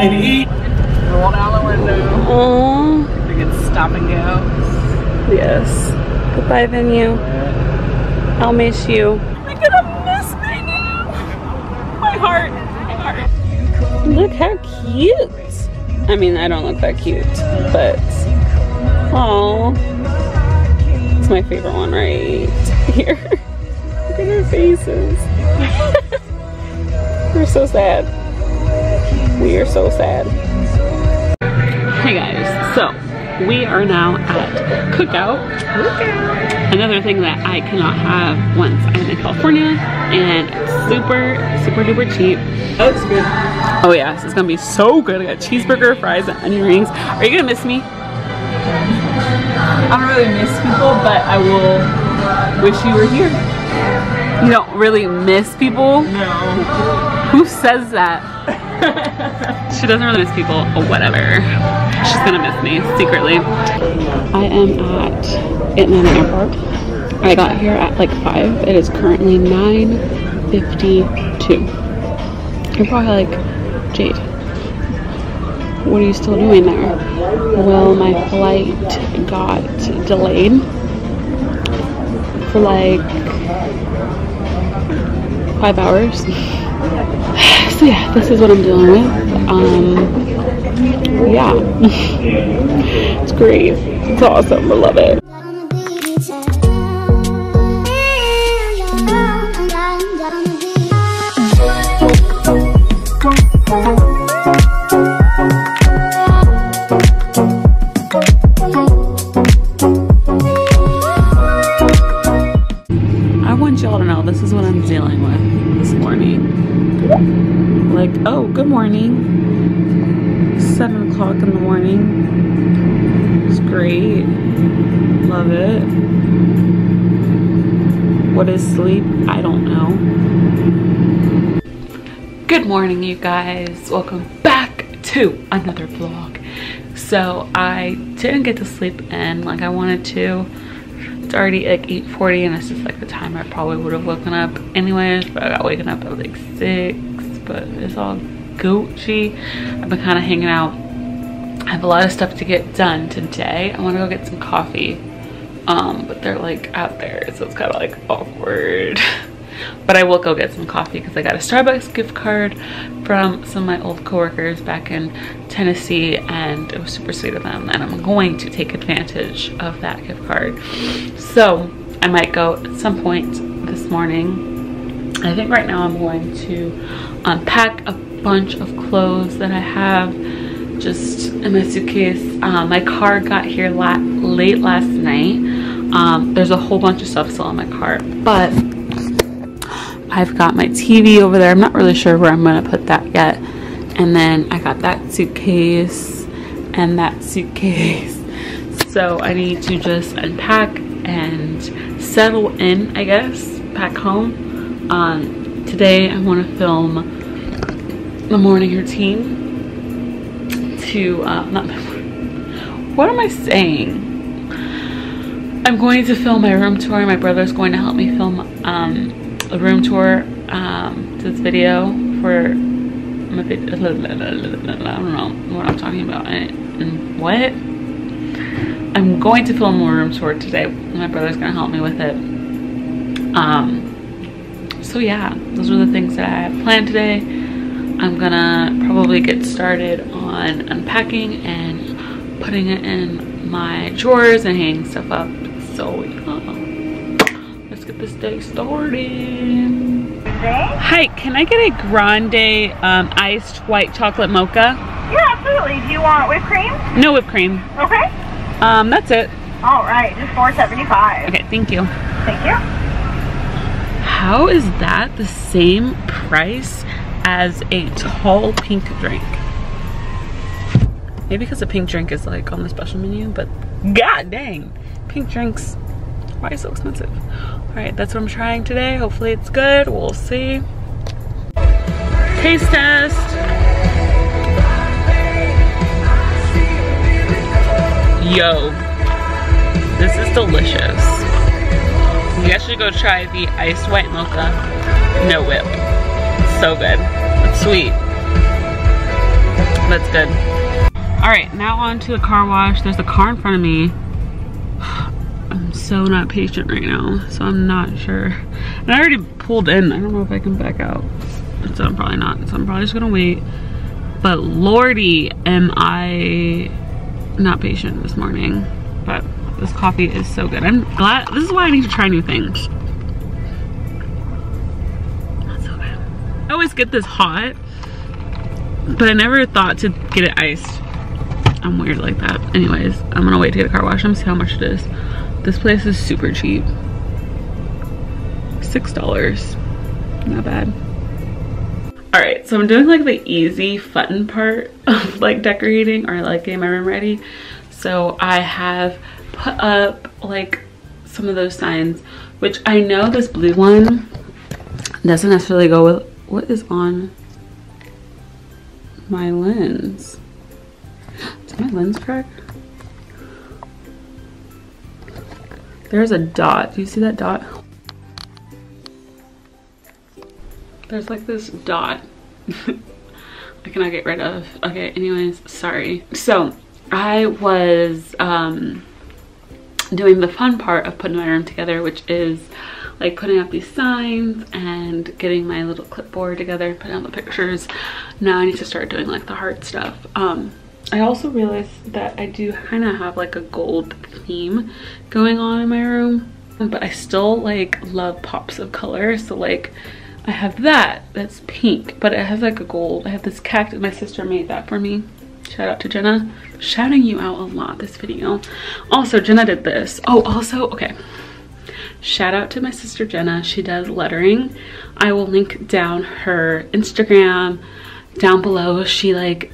lady. Roll down the window. Oh. We can stop and go. Yes. Goodbye, venue. I'll miss you. I'm gonna miss venue. My heart. Look how cute. I mean, I don't look that cute, but oh, it's my favorite one right here. Look at their faces. We're so sad. We are so sad. Hey guys, so we are now at Cookout. Another thing that I cannot have once I'm in California, and it's super duper cheap. That looks good. Oh yeah, this is gonna be so good. I got cheeseburger, fries, and onion rings. Are you gonna miss me? I don't really miss people, but I will wish you were here. You don't really miss people? No. Who says that? She doesn't really miss people. Oh, whatever. She's gonna miss me secretly. I am at Atlanta Airport. I got here at like 5. It is currently 9:52. You're probably like, Jade, what are you still doing there? Well, my flight got delayed for like 5 hours. So yeah, this is what I'm dealing with. Yeah. It's great. It's awesome. I love it. I want y'all to know this is what I'm dealing with this morning. Like, oh, good morning. 7 o'clock in the morning. It's great. Love it. What is sleep? I don't know. Good morning, you guys. Welcome back to another vlog. So I didn't get to sleep in like I wanted to. It's already like 8:40 and it's just like the time I probably would have woken up anyways, but I got waken up at like 6, but it's all Gucci. I've been kind of hanging out. I have a lot of stuff to get done today. I want to go get some coffee, but they're like out there, so it's kind of like awkward. But I will go get some coffee because I got a Starbucks gift card from some of my old coworkers back in Tennessee, and it was super sweet of them, and I'm going to take advantage of that gift card. So I might go at some point this morning. I think right now I'm going to unpack a bunch of clothes that I have just in my suitcase. My car got here late last night. There's a whole bunch of stuff still in my car, but I've got my TV over there. I'm not really sure where I'm gonna put that yet. And then I got that suitcase and that suitcase. So I need to just unpack and settle in, I guess, back home. Today I want to film the morning routine to, what am I saying? I'm going to film my room tour. My brother's going to help me film a room tour to this video for my video. I don't know what I'm talking about. And what? I'm going to film a room tour today. My brother's gonna help me with it. So yeah, those are the things that I have planned today. I'm gonna probably get started on unpacking and putting it in my drawers and hanging stuff up. So yeah. Let's get this day started. Hi, can I get a grande iced white chocolate mocha? Yeah, absolutely. Do you want whipped cream? No whipped cream. Okay. That's it. All right, just $4.75. Okay, thank you. Thank you. How is that the same price as a tall pink drink? Maybe because the pink drink is like on the special menu, but god dang, pink drinks, why are so expensive? All right, that's what I'm trying today. Hopefully it's good, we'll see. Taste test. Yo, this is delicious. You guys should go try the iced white mocha, no whip. It's so good. It's sweet, but that's good. All right, now on to the car wash. There's a car in front of me. I'm so not patient right now, so I'm not sure. And I already pulled in. I don't know if I can back out. So I'm probably not. So I'm probably just gonna wait. But lordy, am I not patient this morning. But this coffee is so good. I'm glad. This is why I need to try new things. That's so good. I always get this hot, but I never thought to get it iced. I'm weird like that. Anyways, I'm gonna wait to get a car wash and see how much it is. This place is super cheap. $6. Not bad. All right, so I'm doing like the easy, fun part of like decorating or like getting my room ready. So I have put up like some of those signs, which I know this blue one doesn't necessarily go with what is on my lens. Did my lens crack? There's a dot. Do you see that dot? There's like this dot I cannot get rid of. Okay, anyways, sorry. So I was doing the fun part of putting my room together, which is like putting up these signs and getting my little clipboard together, putting out the pictures. Now I need to start doing like the hard stuff. I also realized that I do kind of have like a gold theme going on in my room, but I still like love pops of color. So like I have that's pink, but it has like a gold. I have this cactus. My sister made that for me. Shout out to Jenna. Shouting you out a lot this video. Also, Jenna did this. Oh, also, okay. Shout out to my sister Jenna. She does lettering. I will link down her Instagram down below. She like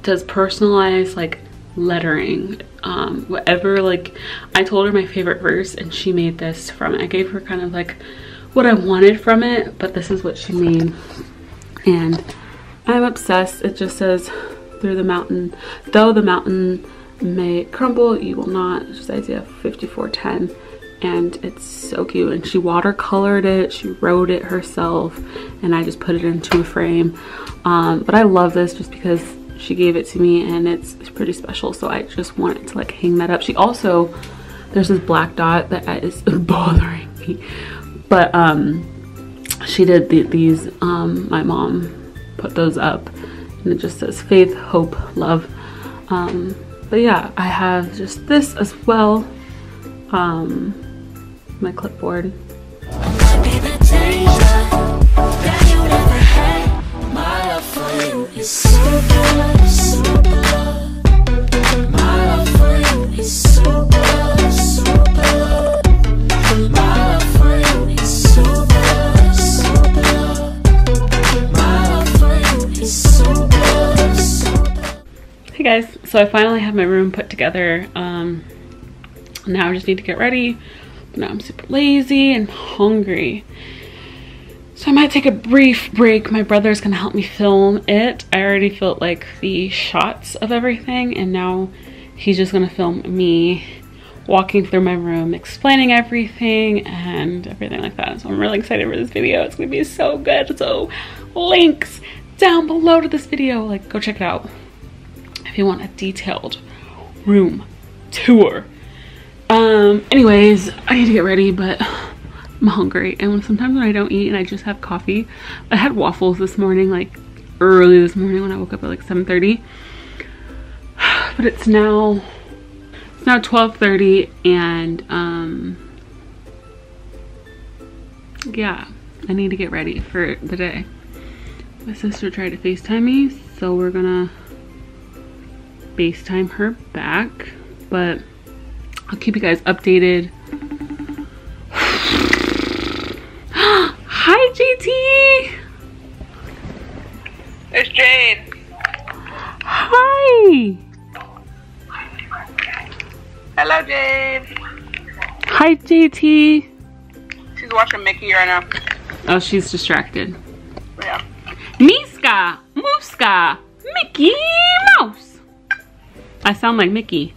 does personalized like lettering, whatever. Like I told her my favorite verse and she made this from it. I gave her kind of like what I wanted from it, but this is what she made and I'm obsessed. It just says, through the mountain, though the mountain may crumble, you will not. It's just Isaiah 54:10, and it's so cute. And she watercolored it, she wrote it herself, and I just put it into a frame. But I love this just because she gave it to me and it's pretty special, so I just wanted to like hang that up. She also, there's this black dot that is bothering me, but she did these, my mom put those up and it just says faith, hope, love. But yeah, I have just this as well, my clipboard. Hey guys, so I finally have my room put together. Now I just need to get ready. But now I'm super lazy and hungry, so I might take a brief break. My brother's gonna help me film it. I already felt like the shots of everything, and now he's just gonna film me walking through my room, explaining everything and everything like that. So I'm really excited for this video. It's gonna be so good. So links down below to this video, like go check it out if you want a detailed room tour. Anyways, I need to get ready, but I'm hungry, and sometimes when I don't eat and I just have coffee. I had waffles this morning, like early this morning when I woke up at like 7:30, but it's now 12:30, and yeah, I need to get ready for the day. My sister tried to FaceTime me, so we're gonna FaceTime her back, but I'll keep you guys updated. Hi, JT. It's Jade. Hi. Hello, Jade. Hi, JT. She's watching Mickey right now. Oh, she's distracted. Yeah. Miska, Muska, Mickey Mouse. I sound like Mickey.